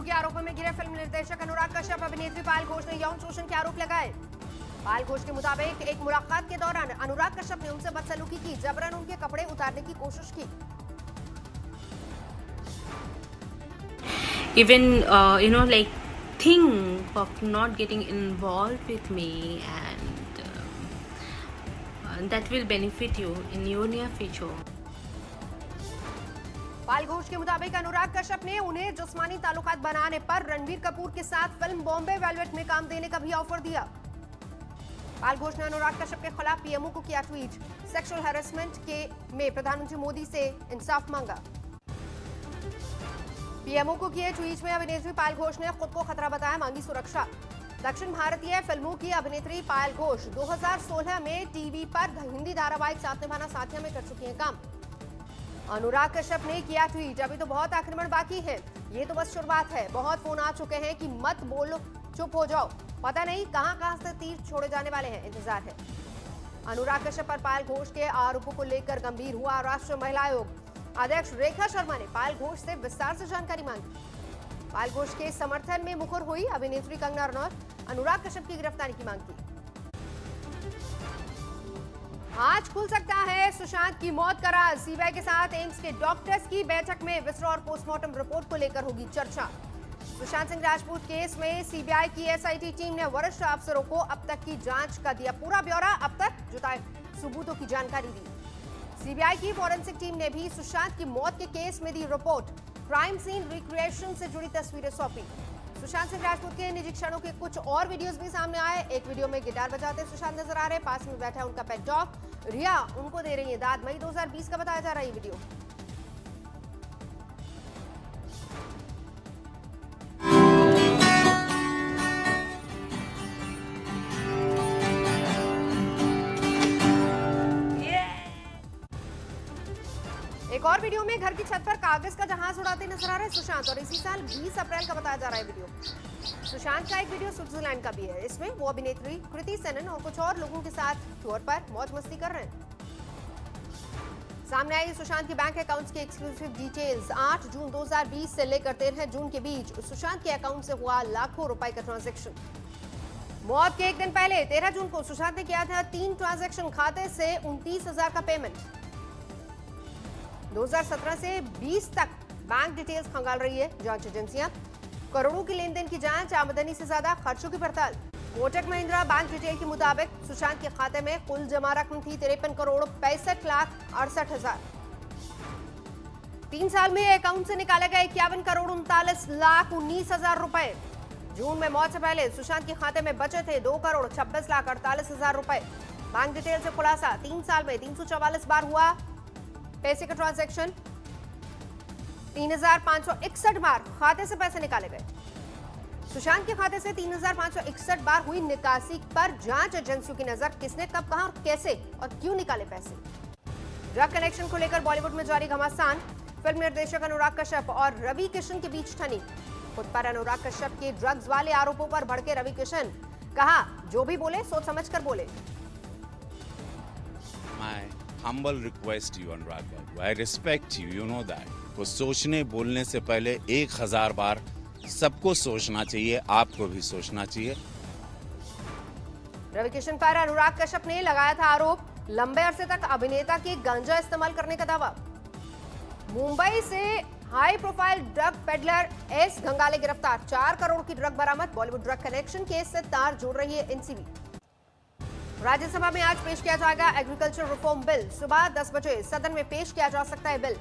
बदसलूकी के आरोपों में घिरे फिल्म निर्देशक अनुराग कश्यप अभिनेत्री पायल घोष ने यौन शोषण के आरोप लगाए। पायल घोष के मुताबिक एक मुलाकात के दौरान अनुराग कश्यप ने उनसे बदसलूकी की, जबरन उनके कपड़े उतारने की कोशिश की। Even like think of not getting involved with me, and that will benefit you in your near future. पायल घोष के मुताबिक अनुराग कश्यप ने उन्हें जिस्मानी ताल्लुकात बनाने पर रणबीर कपूर के साथ फिल्म बॉम्बे वेलवेट में काम देने का भी ऑफर दिया। पायल घोष ने अनुराग कश्यप के खिलाफ पीएमओ को किया ट्वीट, सेक्सुअल हैरेसमेंट के में प्रधानमंत्री मोदी से इंसाफ मांगा। पीएमओ को किए ट्वीट में अभिनेत्री पायल घोष ने खुद को खतरा बताया, मांगी सुरक्षा। दक्षिण भारतीय फिल्मों की अभिनेत्री पायल घोष 2016 में टीवी पर हिंदी धारावाहिक साथ निभाना साथिया में कर चुकी हैं काम। अनुराग कश्यप ने किया ट्वीट, अभी तो बहुत आक्रमण बाकी है, ये तो बस शुरुआत है, बहुत फोन आ चुके हैं कि मत बोलो, चुप हो जाओ, पता नहीं कहां से तीर छोड़े जाने वाले हैं, इंतजार है। अनुराग कश्यप पर पायल घोष के आरोपों को लेकर गंभीर हुआ राष्ट्रीय महिला आयोग। अध्यक्ष रेखा शर्मा ने पायल घोष से विस्तार से जानकारी मांगी। पायल घोष के समर्थन में मुखर हुई अभिनेत्री कंगना रनौत, अनुराग कश्यप की गिरफ्तारी की मांग की। आज खुल सकता है सुशांत की मौत का राज। सीबीआई के साथ एम्स के डॉक्टर्स की बैठक में विस्तार और पोस्टमार्टम रिपोर्ट को लेकर होगी चर्चा। सुशांत सिंह राजपूत केस में सीबीआई की एसआईटी टीम ने वरिष्ठ अफसरों को अब तक की जांच का दिया पूरा ब्यौरा, अब तक जुटाए सबूतों की जानकारी दी। सीबीआई की फॉरेंसिक टीम ने भी सुशांत की मौत के केस में दी रिपोर्ट, क्राइम सीन रिक्रिएशन से जुड़ी तस्वीरें सौंपी। सुशांत सिंह राजपूत के निजी क्षणों के कुछ और वीडियोस भी सामने आए। एक वीडियो में गिटार बजाते सुशांत नजर आ रहे, पास में बैठा उनका पेट डॉग रिया उनको दे रही है दाद। मई 2020 का बताया जा रहा है ये वीडियो। एक और वीडियो में घर की छत पर कागज का जहाज उड़ाते नजर आ रहे सुशांत, और इसी साल 20 अप्रैल का बताया जा रहा है वीडियो। सुशांत का एक वीडियो स्विट्जरलैंड का भी है, इसमें वो अभिनेत्री कृति सेनन और कुछ और लोगों के साथ टूर पर मौज मस्ती कर रहे हैं। सामने आई सुशांत की बैंक अकाउंट्स की एक्सक्लूसिव डिटेल्स। 8 जून 2020 से लेकर 13 जून के बीच सुशांत के अकाउंट से हुआ लाखों रुपए का ट्रांजैक्शन। मौत के एक दिन पहले 13 जून को सुशांत ने किया था 3 ट्रांजैक्शन, खाते से 29,000 का पेमेंट। 2017 से 20 तक बैंक डिटेल्स खंगाल रही है जांच एजेंसियां। करोड़ों की लेन देन की जांच, आमदनी से ज्यादा खर्चों की पड़ताल। कोटक महिंद्रा बैंक डिटेल के मुताबिक सुशांत के खाते में कुल जमा रकम थी 53 करोड़ 65 लाख 68 हजार। 3 साल में अकाउंट से निकाले गए 51 करोड़ 39 लाख 19 हजार रुपए। जून में मौत से पहले सुशांत के खाते में बचे थे 2 करोड़ 26 लाख 48 हजार रुपए। बैंक डिटेल से खुलासा, 3 साल में 344 बार हुआ पैसे का ट्रांजैक्शन, 3561 बार खाते से पैसे निकाले गए। सुशांत के खाते से 3561 बार हुई निकासी पर जांच एजेंसियों की नजर, किसने कब कहां और कैसे और क्यों निकाले पैसे। ड्रग कनेक्शन को लेकर बॉलीवुड में जारी घमासान। फिल्म निर्देशक अनुराग कश्यप और रवि किशन के बीच ठनी। खुद पर अनुराग कश्यप के ड्रग्स वाले आरोपों पर भड़के रवि किशन, कहा जो भी बोले सोच समझ कर बोले। Humble request you Anurag Babu, I respect you, you know that. तो सोचने बोलने से पहले 1000 बार सबको सोचना चाहिए, आपको भी सोचना चाहिए। रवि किशन पर अनुराग कश्यप ने लगाया था आरोप, लंबे अरसे तक अभिनेता के गांजा इस्तेमाल करने का दावा। मुंबई से high profile drug peddler S Gangale गिरफ्तार, 4 करोड़ की ड्रग बरामद। बॉलीवुड ड्रग कनेक्शन केस से तार जोड़ रही है एनसीबी। राज्यसभा में आज पेश किया जाएगा एग्रीकल्चर रिफॉर्म बिल। सुबह 10 बजे सदन में पेश किया जा सकता है बिल।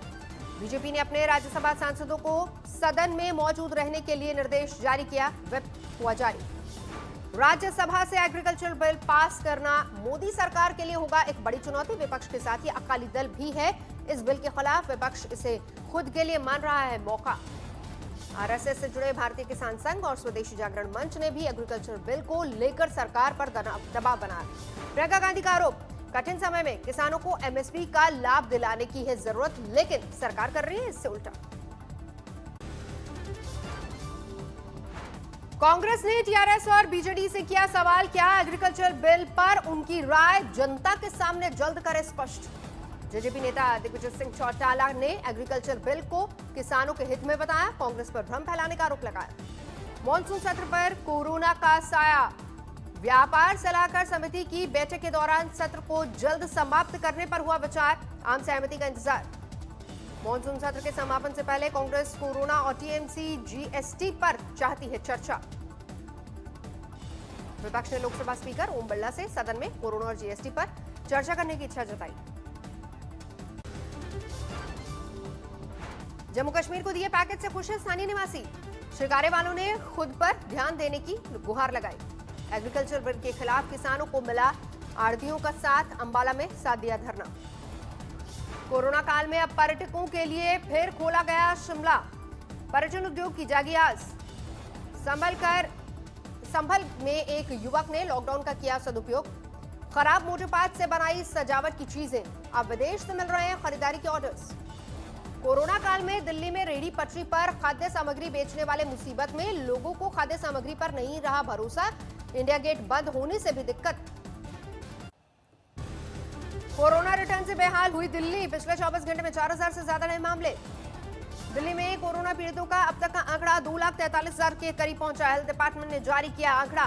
बीजेपी ने अपने राज्यसभा सांसदों को सदन में मौजूद रहने के लिए निर्देश जारी किया, व्हिप हुआ जारी। राज्यसभा से एग्रीकल्चर बिल पास करना मोदी सरकार के लिए होगा एक बड़ी चुनौती। विपक्ष के साथ ही अकाली दल भी है इस बिल के खिलाफ, विपक्ष इसे खुद के लिए मान रहा है मौका। आरएसएस से जुड़े भारतीय किसान संघ और स्वदेशी जागरण मंच ने भी एग्रीकल्चर बिल को लेकर सरकार पर दबाव बनाया। प्रियंका गांधी का आरोप, कठिन समय में किसानों को एमएसपी का लाभ दिलाने की है जरूरत, लेकिन सरकार कर रही है इससे उल्टा। कांग्रेस ने टीआरएस और बीजेडी से किया सवाल, क्या एग्रीकल्चर बिल पर उनकी राय जनता के सामने जल्द करे स्पष्ट। जेजेपी नेता दिग्विजय सिंह चौटाला ने एग्रीकल्चर बिल को किसानों के हित में बताया, कांग्रेस पर भ्रम फैलाने का आरोप लगाया। मॉनसून सत्र पर कोरोना का साया, व्यापार सलाहकार समिति की बैठक के दौरान सत्र को जल्द समाप्त करने पर हुआ विचार, आम सहमति का इंतजार। मॉनसून सत्र के समापन से पहले कांग्रेस कोरोना और टीएमसी जीएसटी पर चाहती है चर्चा। विपक्ष ने लोकसभा स्पीकर ओम बिरला से सदन में कोरोना और जीएसटी पर चर्चा करने की इच्छा जताई। जम्मू कश्मीर को दिए पैकेज से खुश है स्थानीय निवासी, शिकारे वालों ने खुद पर ध्यान देने की गुहार लगाई। एग्रीकल्चर बिल के खिलाफ किसानों को मिला आड़तियों का साथ, अंबाला में साथ दिया धरना। कोरोना काल में अब पर्यटकों के लिए फिर खोला गया शिमला, पर्यटन उद्योग की जागी आस। संभल में एक युवक ने लॉकडाउन का किया सदुपयोग, खराब मोटरपाथ से बनाई सजावट की चीजें, अब विदेश से मिल रहे हैं खरीदारी के ऑर्डर्स। कोरोना काल में दिल्ली में रेहड़ी पटरी पर खाद्य सामग्री बेचने वाले मुसीबत में, लोगों को खाद्य सामग्री पर नहीं रहा भरोसा, इंडिया गेट बंद होने से भी दिक्कत। कोरोना रिटर्न से बेहाल हुई दिल्ली, पिछले 24 घंटे में 4000 से ज्यादा नए मामले। दिल्ली में कोरोना पीड़ितों का अब तक का आंकड़ा 2,43,000 के करीब पहुंचा। हेल्थ डिपार्टमेंट ने जारी किया आंकड़ा।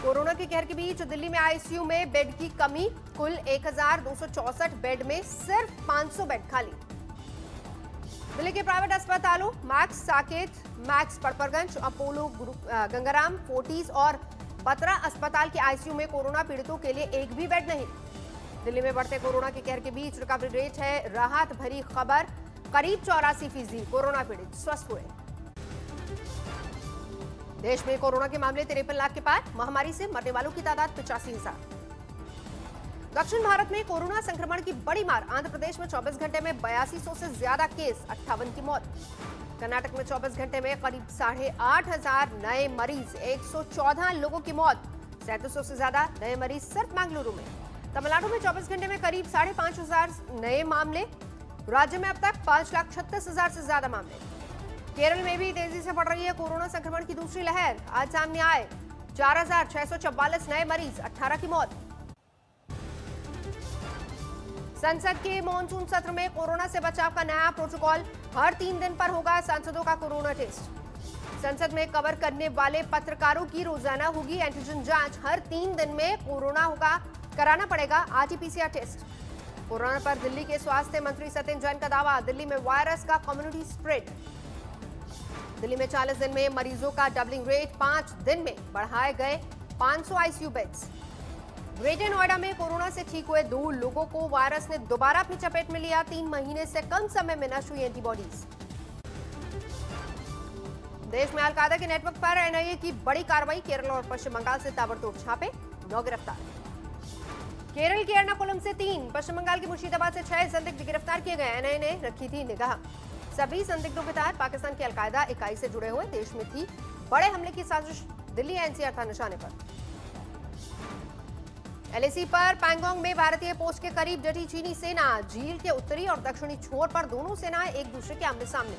कोरोना के कहर के बीच दिल्ली में आईसीयू में बेड की कमी, कुल 1264 बेड में सिर्फ 500 बेड खाली। दिल्ली के प्राइवेट अस्पतालों मैक्स साकेत, मैक्स पड़परगंज, अपोलो गंगाराम, फोर्टिस और बत्रा अस्पताल के आईसीयू में कोरोना पीड़ितों के लिए एक भी बेड नहीं। दिल्ली में बढ़ते कोरोना के कहर के बीच रिकवरी रेट है राहत भरी खबर, करीब 84% कोरोना पीड़ित स्वस्थ हुए। देश में कोरोना के मामले 53 लाख के पार, महामारी से मरने वालों की तादाद 85,000। दक्षिण भारत में कोरोना संक्रमण की बड़ी मार, आंध्र प्रदेश में 24 घंटे में 8200 से ज्यादा केस, 58 की मौत। कर्नाटक में 24 घंटे में करीब 8,500 नए मरीज, 114 लोगों की मौत, 3700 से ज्यादा नए मरीज सिर्फ बेंगलुरु में। तमिलनाडु में 24 घंटे में करीब 5,500 नए मामले, राज्य में अब तक 5,36,000 से ज्यादा मामले। केरल में भी तेजी से बढ़ रही है कोरोना संक्रमण की दूसरी लहर, आज सामने आए 4,644 नए मरीज, 18 की मौत। संसद के मॉनसून सत्र में कोरोना से बचाव का नया प्रोटोकॉल, हर 3 दिन पर होगा सांसदों का कोरोना टेस्ट। संसद में कवर करने वाले पत्रकारों की रोजाना होगी एंटीजन जांच, हर 3 दिन में कोरोना होगा कराना पड़ेगा आरटीपीसीआर टेस्ट। कोरोना पर दिल्ली के स्वास्थ्य मंत्री सत्येंद्र जैन का दावा, दिल्ली में वायरस का कम्युनिटी स्प्रेड। दिल्ली में 40 दिन में मरीजों का डबलिंग रेट, 5 दिन में बढ़ाए गए 500 आईसीयू बेड्स। ग्रेटर नोएडा में कोरोना से ठीक हुए 2 लोगों को वायरस ने दोबारा अपनी चपेट में लिया, 3 महीने से कम समय में नष्ट हुई एंटीबॉडीज। देश में अलकायदा के नेटवर्क पर एनआईए की बड़ी कार्रवाई, केरल और पश्चिम बंगाल से ताबड़तोड़ छापे, 9 गिरफ्तार। केरल के एर्नाकुलम से 3, पश्चिम बंगाल के मुर्शिदाबाद से 6 संदिग्ध गिरफ्तार किए गए। एनआईए ने रखी थी निगाह, सभी संदिग्धों के तहत पाकिस्तान की अलकायदा इकाई से जुड़े हुए, देश में थी बड़े हमले की साजिश, दिल्ली एनसीआर था निशाने पर। एलएसी पर पैंगोंग में भारतीय पोस्ट के करीब डटी चीनी सेना, झील के उत्तरी और दक्षिणी छोर पर दोनों सेनाएं एक दूसरे के आमने सामने।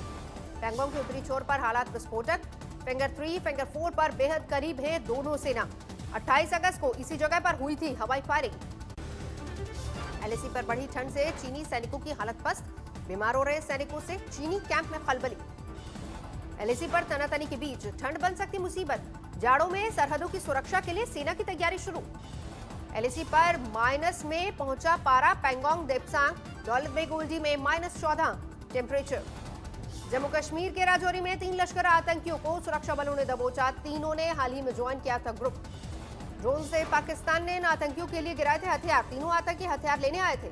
पैंगोंग के उत्तरी छोर पर हालात विस्फोटक, फिंगर 3, फिंगर 4 पर बेहद करीब है दोनों सेना। 28 अगस्त को इसी जगह पर हुई थी हवाई फायरिंग। एलएसी पर बढ़ी ठंड से चीनी सैनिकों की हालत पस्त, बीमार हो रहे सैनिकों से चीनी कैंप में खलबली। एलएसी पर तनातनी के बीच ठंड बन सकती मुसीबत, जाड़ों में सरहदों की सुरक्षा के लिए सेना की तैयारी शुरू। एलएसी पर माइनस में पहुंचा पारा, पैंगोंग देपसांग, दौलत बेग ओल्डी में -14 टेम्परेचर। जम्मू कश्मीर के राजौरी में 3 लश्कर आतंकियों को सुरक्षा बलों ने दबोचा, तीनों ने हाल ही में ज्वाइन किया था ग्रुप। ड्रोन से पाकिस्तान ने इन आतंकियों के लिए गिराए थे हथियार, तीनों आतंकी हथियार लेने आए थे।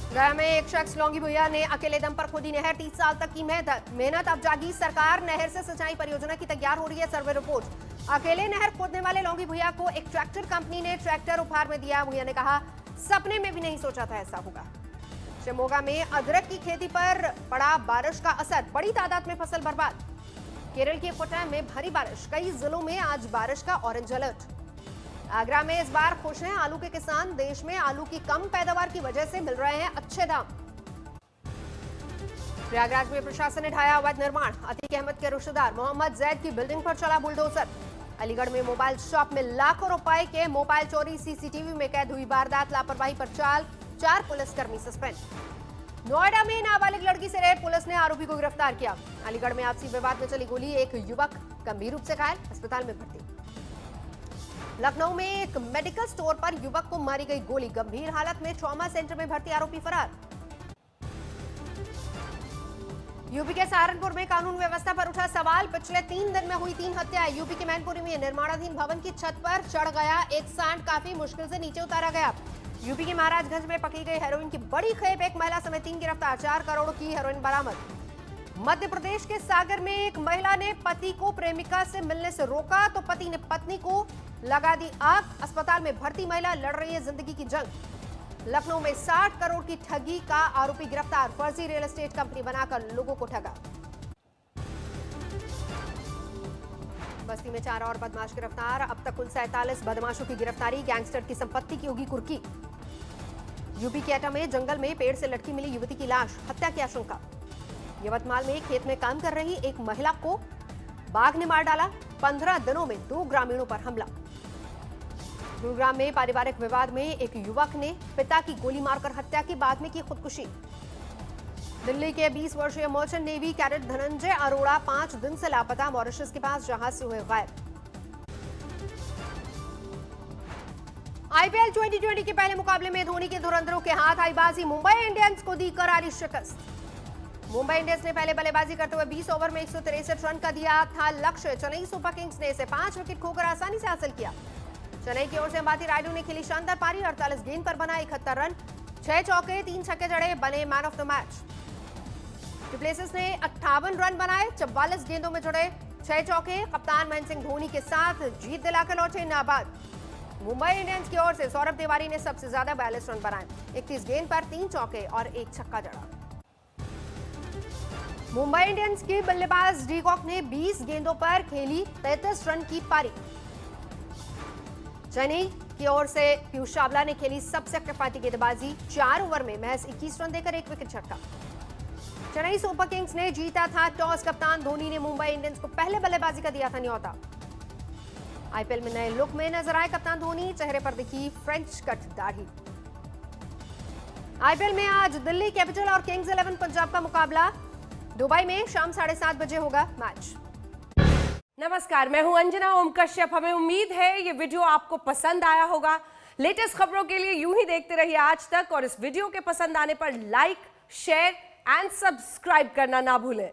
गया में एक शख्स लौंगी भुइया ने अकेले दम पर खोदी नहर, 30 साल तक की मेहनत अब जागी सरकार, नहर से सिंचाई परियोजना की तैयार हो रही है सर्वे रिपोर्ट। अकेले नहर खोदने वाले लौंगी भुइया को एक ट्रैक्टर कंपनी ने ट्रैक्टर उपहार में दिया। भुइया ने कहा, सपने में भी नहीं सोचा था ऐसा होगा। शिमोगा में अदरक की खेती पर पड़ा बारिश का असर, बड़ी तादाद में फसल बर्बाद। केरल के कोट्टयम में भारी बारिश, कई जिलों में आज बारिश का ऑरेंज अलर्ट। आगरा में इस बार खुश हैं आलू के किसान, देश में आलू की कम पैदावार की वजह से मिल रहे हैं अच्छे दाम। प्रयागराज में प्रशासन ने ढाया अवैध निर्माण, अतीक अहमद के रिश्तेदार मोहम्मद जैद की बिल्डिंग पर चला बुलडोजर। अलीगढ़ में मोबाइल शॉप में लाखों रुपए के मोबाइल चोरी, सीसीटीवी में कैद हुई वारदात, लापरवाही पर 4 पुलिसकर्मी सस्पेंड। नोएडा में नाबालिग लड़की से रेप, पुलिस ने आरोपी को गिरफ्तार किया। अलीगढ़ में आपसी विवाद में चली गोली, एक युवक गंभीर रूप से घायल, अस्पताल में भर्ती। लखनऊ में एक मेडिकल स्टोर पर युवक को मारी गई गोली, गंभीर हालत में ट्रॉमा सेंटर में भर्ती, आरोपी फरार। यूपी के सहारनपुर में कानून व्यवस्था पर उठा सवाल, पिछले 3 दिन में हुई 3 हत्याएं। यूपी के मैनपुरी में निर्माणाधीन भवन की छत पर चढ़ गया एक सांड, काफी मुश्किल से नीचे उतारा गया। यूपी के महाराजगंज में पकड़ी गई हेरोइन की बड़ी खेप, एक महिला समेत 3 गिरफ्तार, 4 करोड़ की हेरोइन बरामद। मध्य प्रदेश के सागर में एक महिला ने पति को प्रेमिका से मिलने से रोका तो पति ने पत्नी को लगा दी आग, अस्पताल में भर्ती महिला लड़ रही है जिंदगी की जंग। लखनऊ में 60 करोड़ की ठगी का आरोपी गिरफ्तार, फर्जी रियल एस्टेट कंपनी बनाकर लोगों को ठगा। बस्ती में 4 और बदमाश गिरफ्तार, अब तक कुल 47 बदमाशों की गिरफ्तारी, गैंगस्टर की संपत्ति की होगी कुर्की। यूपी के एटा में जंगल में पेड़ से लटकी मिली युवती की लाश, हत्या की आशंका। यवतमाल में खेत में काम कर रही एक महिला को बाघ ने मार डाला, 15 दिनों में 2 ग्रामीणों पर हमला। गुरुग्राम में पारिवारिक विवाद में एक युवक ने पिता की गोली मारकर हत्या की, बाद में की खुदकुशी। दिल्ली के 20 वर्षीय merchant navy cadet Dhananjay Arora 5 दिन से लापता, मॉरिशस के पास जहाज से हुए गायब। आईपीएल 2020 के पहले मुकाबले में धोनी के धुरंधरों के हाथ आई बाजी, मुंबई इंडियंस को दी करारी शिकस्त। मुंबई इंडियंस ने पहले बल्लेबाजी करते हुए 20 ओवर में 163 रन का दिया था लक्ष्य। चेन्नई सुपर किंग्स ने इसे 5 विकेट खोकर आसानी से हासिल किया। चेन्नई की ओर से अंबाती रायडू ने खेली शानदार पारी, 48 गेंद पर बनाए 71 रन, 6 चौके 3 छक्के जड़े, बने man of the match. Du Plessis ने 58 रन बनाए, 44 गेंदों में जुड़े 6 चौके, कप्तान महेंद्र सिंह धोनी के साथ जीत दिलाकर लौटे नाबाद। मुंबई इंडियंस की ओर से सौरभ तिवारी ने सबसे ज्यादा 42 रन बनाए, 31 गेंद पर 3 चौके और 1 छक्का जड़ा। मुंबई इंडियंस की बल्लेबाज डीकॉक ने 20 गेंदों पर खेली 33 रन की पारी। चेन्नई की ओर से पीयूष चावला ने खेली सबसे किफायती गेंदबाजी, 4 ओवर में महज 21 रन देकर 1 विकेट झटका। चेन्नई सुपर किंग्स ने जीता था टॉस, कप्तान धोनी ने मुंबई इंडियंस को पहले बल्लेबाजी का दिया था न्योता। आईपीएल में नए लुक में नजर आए कप्तान धोनी, चेहरे पर दिखी फ्रेंच कट दाढ़ी। आईपीएल में आज दिल्ली कैपिटल और किंग्स 11 पंजाब का मुकाबला, दुबई में शाम 7:30 बजे होगा मैच। नमस्कार, मैं हूं अंजना ओम कश्यप। हमें उम्मीद है ये वीडियो आपको पसंद आया होगा। लेटेस्ट खबरों के लिए यूं ही देखते रहिए आज तक, और इस वीडियो के पसंद आने पर लाइक, शेयर एंड सब्सक्राइब करना ना भूलें।